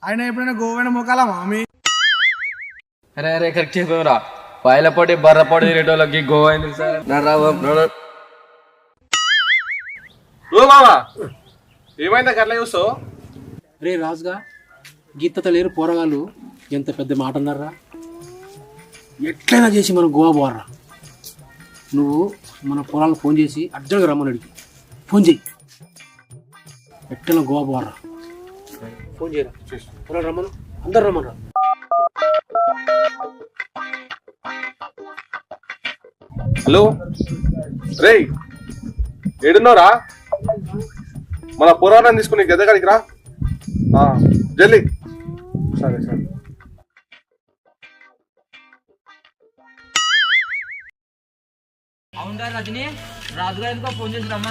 ఆయన ఎప్పుడైనా గోవైన మొక్కాల మామి? అరే అరే కరెక్ట్ చెప్పావురా. పాయల పొడి బర్ర పొడి తినేటోళ్ళకి గోవా ఎందుకు సార్? ఓ బావా ఏమైందా అట్లా చూస్తావు? రే రాజుగా గీతత లేరు పోరగాళ్ళు ఎంత పెద్ద మాట అన్నారా. ఎట్లయినా చేసి మనం గోవా పోరా. నువ్వు మన పొలాలకు ఫోన్ చేసి అర్జెంట్గా రమ్మని అడిగి ఫోన్ చేయి. ఎట్లయినా గోవా పోరా. ఫోన్ చేయరా పొలాలు రమ్మను, అందరు రమ్మనరా. హలో రేయ్ ఏడున్నారా? మన పురాణం తీసుకుని గద్ద కాడికి రా జల్దీ. సరే సరే. అవును రజని, రాజుగారు ఫోన్ చేసి రమ్మని